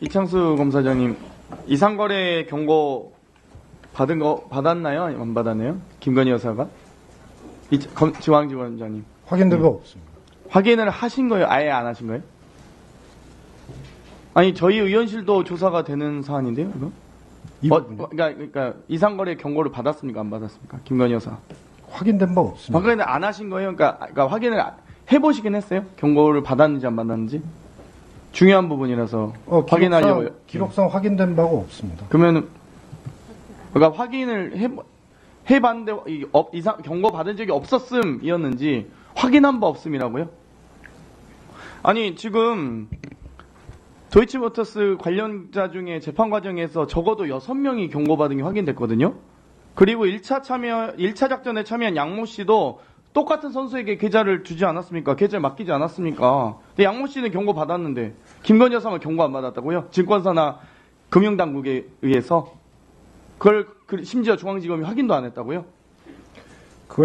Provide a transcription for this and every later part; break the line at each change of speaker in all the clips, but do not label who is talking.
이창수 검사장님, 이상거래 경고 받았나요? 안 받았나요? 김건희 여사가? 중앙지검장님.
확인된 거 없습니다.
확인을 하신 거예요? 아예 안 하신 거예요? 아니, 저희 의원실도 조사가 되는 사안인데요, 이거? 그러니까 이상거래 경고를 받았습니까? 안 받았습니까? 김건희 여사.
확인된 바 없습니다.
확인을 안 하신 거예요? 그러니까 확인을 해보시긴 했어요? 경고를 받았는지 안 받았는지? 중요한 부분이라서 확인하려고요.
기록상 확인된 바가 없습니다.
그러면 그러니까 확인을 해봤는데 이상 경고 받은 적이 없었음이었는지 확인한 바 없음이라고요? 아니 지금 도이치모터스 관련자 중에 재판 과정에서 적어도 6명이 경고받은 게 확인됐거든요. 그리고 1차 작전에 참여한 양모 씨도 똑같은 선수에게 계좌를 주지 않았습니까? 계좌를 맡기지 않았습니까? 근데 양모 씨는 경고 받았는데 김건희 여사만 경고 안 받았다고요? 증권사나 금융당국에 의해서 그걸 심지어 중앙지검이 확인도 안 했다고요?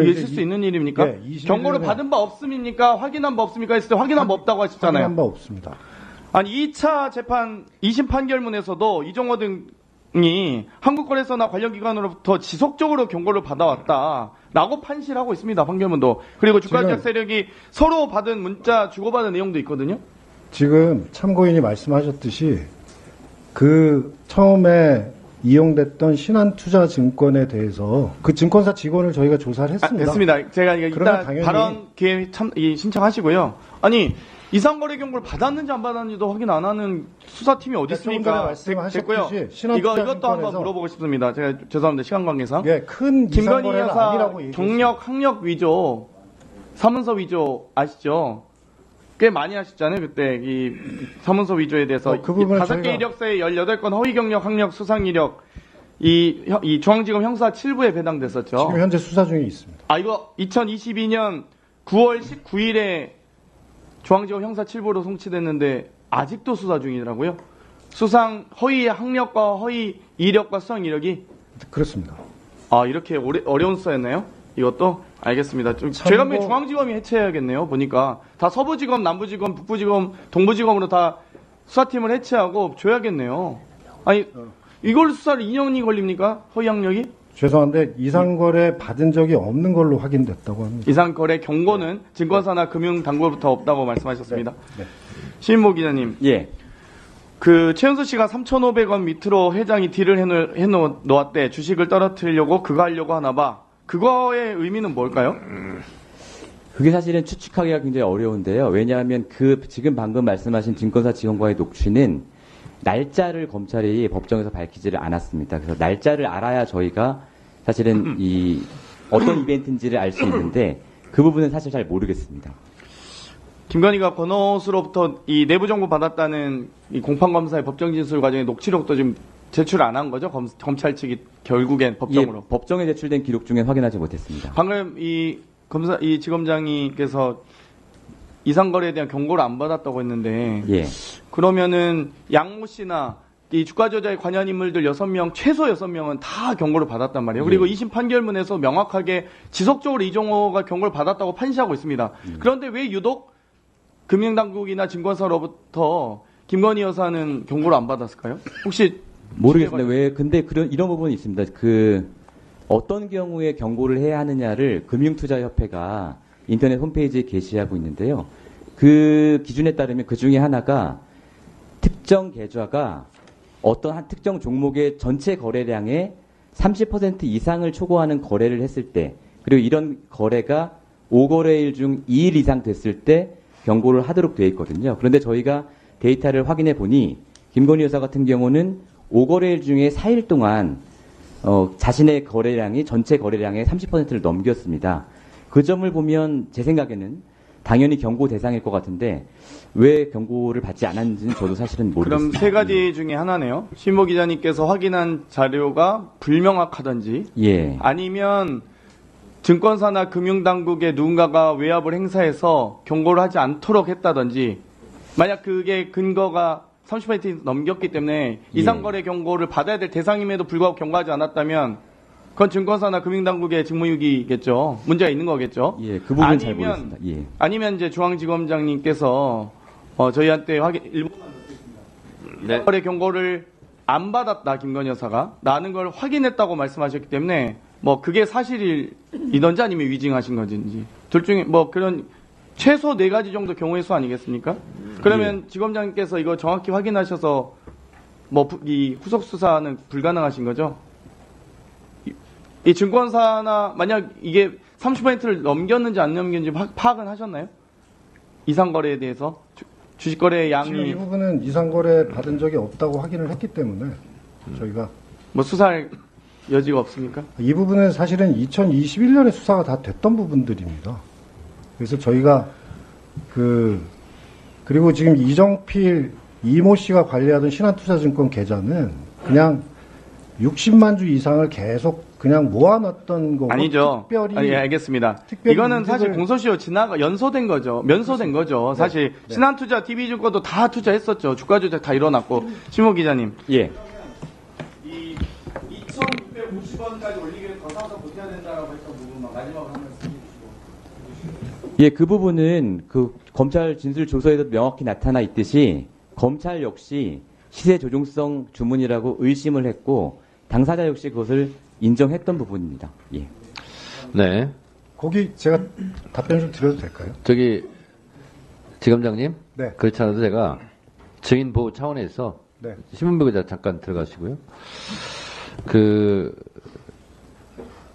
이게 있을 수 있는 일입니까?
네,
경고를 받은 바 없음입니까? 확인한 바 없습니까? 했을 때 확인한 바 없다고 하셨잖아요.
확인한 바 없습니다.
아니 2차 재판 2심 판결문에서도 이종호 등이 한국거래소나 관련 기관으로부터 지속적으로 경고를 받아왔다라고 판시를 하고 있습니다. 판결문도. 그리고 주가조작 세력이 서로 받은 문자 주고받은 내용도 있거든요.
지금 참고인이 말씀하셨듯이 그 처음에 이용됐던 신한투자증권에 대해서 그 증권사 직원을 저희가 조사를 했습니다.
됐습니다. 제가 이따
당연히
발언 기회 신청하시고요. 아니 이상거래 경고를 받았는지 안 받았는지도 확인 안 하는 수사팀이 어디 있습니까? 됐고요. 이것도 한번 물어보고 싶습니다. 제가 죄송합니다. 시간 관계상.
예, 큰
김건희 여사
아니라고
경력 학력 위조, 사문서 위조 아시죠? 꽤 많이 하셨잖아요. 그때 이 사문서 위조에 대해서
그 부분은
5개 이력서에 18건 허위 경력, 학력, 수상 이력 이 중앙지검 형사 7부에 배당됐었죠.
지금 현재 수사 중에 있습니다.
아 이거 2022년 9월 19일에 중앙지검 형사 7부로 송치됐는데 아직도 수사 중이더라고요. 수상 허위 학력과 허위 이력과 수상 이력이
그렇습니다.
아 이렇게 어려운 수사였나요? 이것도 알겠습니다. 제가 보기엔 중앙지검이 해체해야겠네요. 보니까 다 서부지검, 남부지검, 북부지검, 동부지검으로 다 수사팀을 해체하고 줘야겠네요. 아니 이걸 수사를 2년이 걸립니까? 허위 학력이?
죄송한데 이상거래 받은 적이 없는 걸로 확인됐다고 합니다.
이상거래 경고는 증권사나 금융당국으로부터 없다고 말씀하셨습니다.
네.
신모 기자님.
예.
그 최은수 씨가 3,500원 밑으로 회장이 딜을 해놓았대. 주식을 떨어뜨리려고 그거 하려고 하나 봐. 그거의 의미는 뭘까요?
그게 사실은 추측하기가 굉장히 어려운데요. 왜냐하면 지금 방금 말씀하신 증권사 직원과의 녹취는 날짜를 검찰이 법정에서 밝히지를 않았습니다. 그래서 날짜를 알아야 저희가 사실은 어떤 이벤트인지를 알 수 있는데 그 부분은 사실 잘 모르겠습니다.
김건희가 권오수로부터 이 내부 정보 받았다는 이 공판검사의 법정 진술 과정에 녹취록도 지금 제출 안 한 거죠? 검찰 측이 결국엔 법정으로.
예, 법정에 제출된 기록 중에 확인하지 못했습니다.
방금 이 지검장님께서 이상거래에 대한 경고를 안 받았다고 했는데,
예.
그러면은 양모 씨나 이 주가 조작에 관여한 인물들 6명, 최소 6명은 다 경고를 받았단 말이에요. 그리고 2심 판결문에서 명확하게 지속적으로 이종호가 경고를 받았다고 판시하고 있습니다. 그런데 왜 유독 금융당국이나 증권사로부터 김건희 여사는 경고를 안 받았을까요? 혹시
모르겠습니다. 왜? 근데 이런 부분이 있습니다. 어떤 경우에 경고를 해야 하느냐를 금융투자협회가 인터넷 홈페이지에 게시하고 있는데요. 그 기준에 따르면 그 중에 하나가 특정 계좌가 어떤 한 특정 종목의 전체 거래량의 30% 이상을 초과하는 거래를 했을 때, 그리고 이런 거래가 5거래일 중 2일 이상 됐을 때 경고를 하도록 되어 있거든요. 그런데 저희가 데이터를 확인해 보니 김건희 여사 같은 경우는 5거래일 중에 4일 동안 자신의 거래량이 전체 거래량의 30%를 넘겼습니다. 그 점을 보면 제 생각에는 당연히 경고 대상일 것 같은데 왜 경고를 받지 않았는지는 저도 사실은 모르겠습니다.
그럼 세 가지 중에 하나네요. 신모 기자님께서 확인한 자료가 불명확하든지,
예.
아니면 증권사나 금융당국의 누군가가 외압을 행사해서 경고를 하지 않도록 했다든지, 만약 그게 근거가 30% 넘겼기 때문에 이상거래 경고를 받아야 될 대상임에도 불구하고 경고하지 않았다면 그건 증권사나 금융당국의 직무유기겠죠. 문제가 있는 거겠죠.
예, 그 부분은 잘 모르겠습니다. 예.
아니면 이제 중앙지검장님께서 저희한테 일본만 넣겠습니다.
네.
거래 경고를 안 받았다 김건희 여사가 라는 걸 확인했다고 말씀하셨기 때문에 뭐 그게 사실이던지 아니면 위증하신 건지 둘 중에 뭐 그런 최소 4가지 정도 경우의 수 아니겠습니까? 그러면 지검장님께서 이거 정확히 확인하셔서 뭐 이 후속 수사는 불가능하신 거죠? 이 증권사나 만약 이게 30%를 넘겼는지 안 넘겼는지 파악은 하셨나요? 이상거래에 대해서 주식거래의
지금 이
양이
부분은 이상거래 받은 적이 없다고 확인을 했기 때문에 저희가
뭐 수사할 여지가 없습니까?
이 부분은 사실은 2021년에 수사가 다 됐던 부분들입니다. 그래서 저희가 그리고 지금 이정필 이모 씨가 관리하던 신한투자증권 계좌는 그냥 60만 주 이상을 계속 그냥 모아놨던 거고
아니죠.
특별히
아니, 알겠습니다.
특별히
이거는 사실
이득을-
공소시효 연소된 거죠. 면소된 거죠. 사실
네.
신한투자, TV증권도 다 투자했었죠. 주가 조작 다 일어났고. 신모 기자님.
예.
이 2,650원까지 올리기 위해 더 사서 버텨야 된다라고 했던 부분만 마지막으로 한 말씀 해주시고.
예, 그 부분은 그 검찰 진술 조서에도 명확히 나타나 있듯이 검찰 역시 시세 조종성 주문이라고 의심을 했고 당사자 역시 그것을 인정했던 부분입니다. 예.
네.
거기 제가 답변 좀 드려도 될까요?
저기 지검장님.
네.
그렇지 않아도 제가 증인 보호 차원에서
네.
신문부 기자 잠깐 들어가시고요.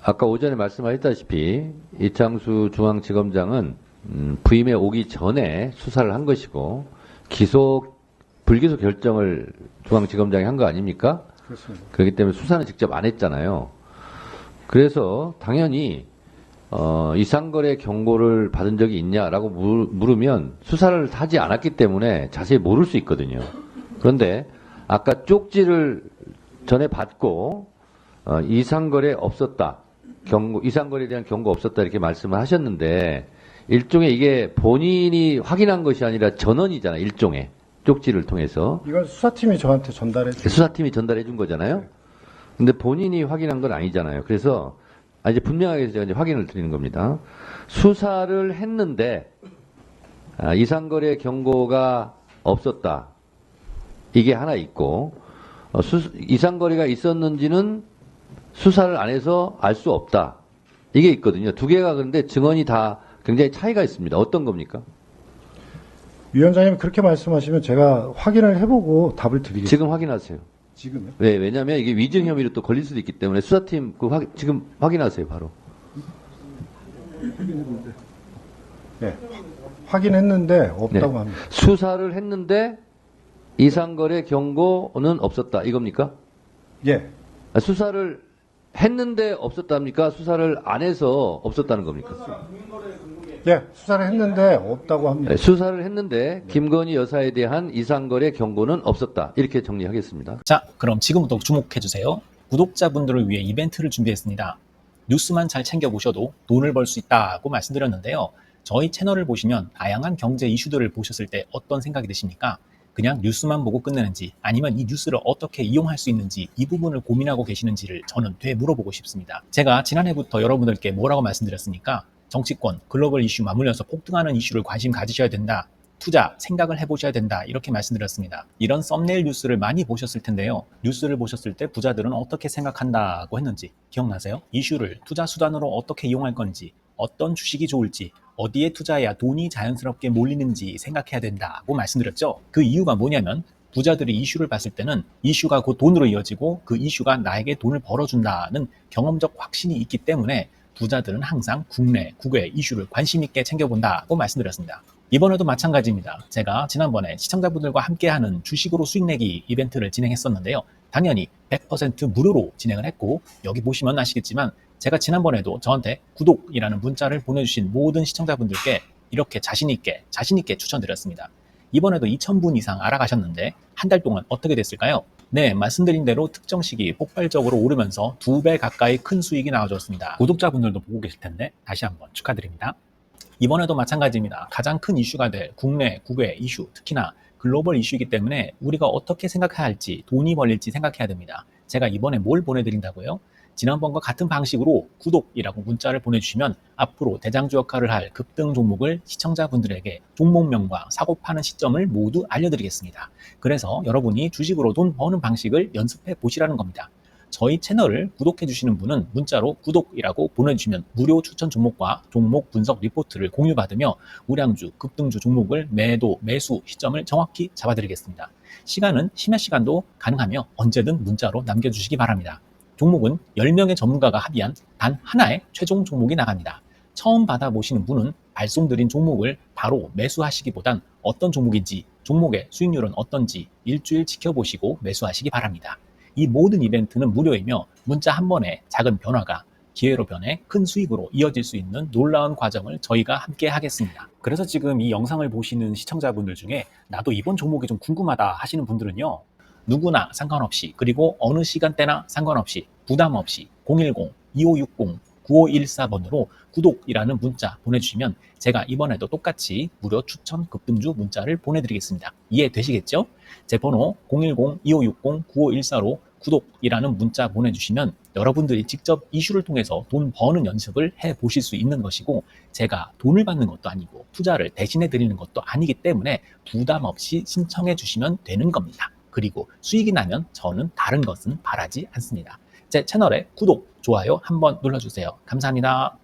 아까 오전에 말씀하셨다시피 이창수 중앙지검장은 부임에 오기 전에 수사를 한 것이고 불기소 결정을 중앙지검장이 한 거 아닙니까?
그렇습니다.
그렇기 때문에 수사는 직접 안 했잖아요. 그래서 당연히 이상거래 경고를 받은 적이 있냐라고 물으면 수사를 하지 않았기 때문에 자세히 모를 수 있거든요. 그런데 아까 쪽지를 전에 받고 이상거래 없었다. 이상거래에 대한 경고 없었다 이렇게 말씀을 하셨는데 일종의 이게 본인이 확인한 것이 아니라 전원이잖아요. 일종의 쪽지를 통해서
이건 수사팀이 저한테 전달해 주
수사팀이 전달해 준 거잖아요. 근데 본인이 확인한 건 아니잖아요. 그래서 이제 분명하게 제가 이제 확인을 드리는 겁니다. 수사를 했는데 이상거래 경고가 없었다. 이게 하나 있고 이상거래가 있었는지는 수사를 안 해서 알 수 없다. 이게 있거든요. 두 개가 그런데 증언이 다 굉장히 차이가 있습니다. 어떤 겁니까?
위원장님 그렇게 말씀하시면 제가 확인을 해보고 답을 드리겠습니다.
지금 확인하세요.
지금요?
네, 왜냐하면 이게 위증 혐의로 또 걸릴 수도 있기 때문에 수사팀 지금 확인하세요, 바로.
네. 확인했는데 없다고
네.
합니다.
수사를 했는데 이상거래 경고는 없었다. 이겁니까?
예.
수사를 했는데 없었답니까? 수사를 안 해서 없었다는 겁니까?
예, 수사를 했는데 없다고 합니다.
네, 수사를 했는데 김건희 여사에 대한 이상거래 경고는 없었다. 이렇게 정리하겠습니다.
자, 그럼 지금부터 주목해주세요. 구독자분들을 위해 이벤트를 준비했습니다. 뉴스만 잘 챙겨보셔도 돈을 벌 수 있다고 말씀드렸는데요. 저희 채널을 보시면 다양한 경제 이슈들을 보셨을 때 어떤 생각이 드십니까? 그냥 뉴스만 보고 끝내는지 아니면 이 뉴스를 어떻게 이용할 수 있는지 이 부분을 고민하고 계시는지를 저는 되물어보고 싶습니다. 제가 지난해부터 여러분들께 뭐라고 말씀드렸습니까? 정치권, 글로벌 이슈 맞물려서 폭등하는 이슈를 관심 가지셔야 된다. 투자, 생각을 해보셔야 된다. 이렇게 말씀드렸습니다. 이런 썸네일 뉴스를 많이 보셨을 텐데요. 뉴스를 보셨을 때 부자들은 어떻게 생각한다고 했는지 기억나세요? 이슈를 투자 수단으로 어떻게 이용할 건지, 어떤 주식이 좋을지, 어디에 투자해야 돈이 자연스럽게 몰리는지 생각해야 된다고 말씀드렸죠. 그 이유가 뭐냐면 부자들이 이슈를 봤을 때는 이슈가 곧 돈으로 이어지고 그 이슈가 나에게 돈을 벌어준다는 경험적 확신이 있기 때문에 부자들은 항상 국내, 국외 이슈를 관심 있게 챙겨본다고 말씀드렸습니다. 이번에도 마찬가지입니다. 제가 지난번에 시청자분들과 함께하는 주식으로 수익 내기 이벤트를 진행했었는데요. 당연히 100% 무료로 진행을 했고 여기 보시면 아시겠지만 제가 지난번에도 저한테 구독이라는 문자를 보내주신 모든 시청자분들께 이렇게 자신있게 추천드렸습니다. 이번에도 2,000분 이상 알아가셨는데 한 달 동안 어떻게 됐을까요? 네, 말씀드린 대로 특정 시기 폭발적으로 오르면서 2배 가까이 큰 수익이 나와줬습니다. 구독자분들도 보고 계실 텐데 다시 한번 축하드립니다. 이번에도 마찬가지입니다. 가장 큰 이슈가 될 국내, 국외 이슈, 특히나 글로벌 이슈이기 때문에 우리가 어떻게 생각해야 할지, 돈이 벌릴지 생각해야 됩니다. 제가 이번에 뭘 보내드린다고요? 지난번과 같은 방식으로 구독이라고 문자를 보내주시면 앞으로 대장주 역할을 할 급등 종목을 시청자분들에게 종목명과 사고 파는 시점을 모두 알려드리겠습니다. 그래서 여러분이 주식으로 돈 버는 방식을 연습해 보시라는 겁니다. 저희 채널을 구독해 주시는 분은 문자로 구독이라고 보내주시면 무료 추천 종목과 종목 분석 리포트를 공유받으며 우량주, 급등주 종목을 매도, 매수 시점을 정확히 잡아드리겠습니다. 시간은 심야 시간도 가능하며 언제든 문자로 남겨주시기 바랍니다. 종목은 10명의 전문가가 합의한 단 하나의 최종 종목이 나갑니다. 처음 받아보시는 분은 발송드린 종목을 바로 매수하시기보단 어떤 종목인지, 종목의 수익률은 어떤지 일주일 지켜보시고 매수하시기 바랍니다. 이 모든 이벤트는 무료이며 문자 한 번에 작은 변화가 기회로 변해 큰 수익으로 이어질 수 있는 놀라운 과정을 저희가 함께 하겠습니다. 그래서 지금 이 영상을 보시는 시청자분들 중에 나도 이번 종목이 좀 궁금하다 하시는 분들은요. 누구나 상관없이 그리고 어느 시간대나 상관없이 부담 없이 010-2560-9514번으로 구독이라는 문자 보내주시면 제가 이번에도 똑같이 무료 추천 급등주 문자를 보내드리겠습니다. 이해되시겠죠? 제 번호 010-2560-9514로 구독이라는 문자 보내주시면 여러분들이 직접 이슈를 통해서 돈 버는 연습을 해보실 수 있는 것이고 제가 돈을 받는 것도 아니고 투자를 대신해 드리는 것도 아니기 때문에 부담 없이 신청해 주시면 되는 겁니다. 그리고 수익이 나면 저는 다른 것은 바라지 않습니다. 제 채널에 구독, 좋아요 한번 눌러주세요. 감사합니다.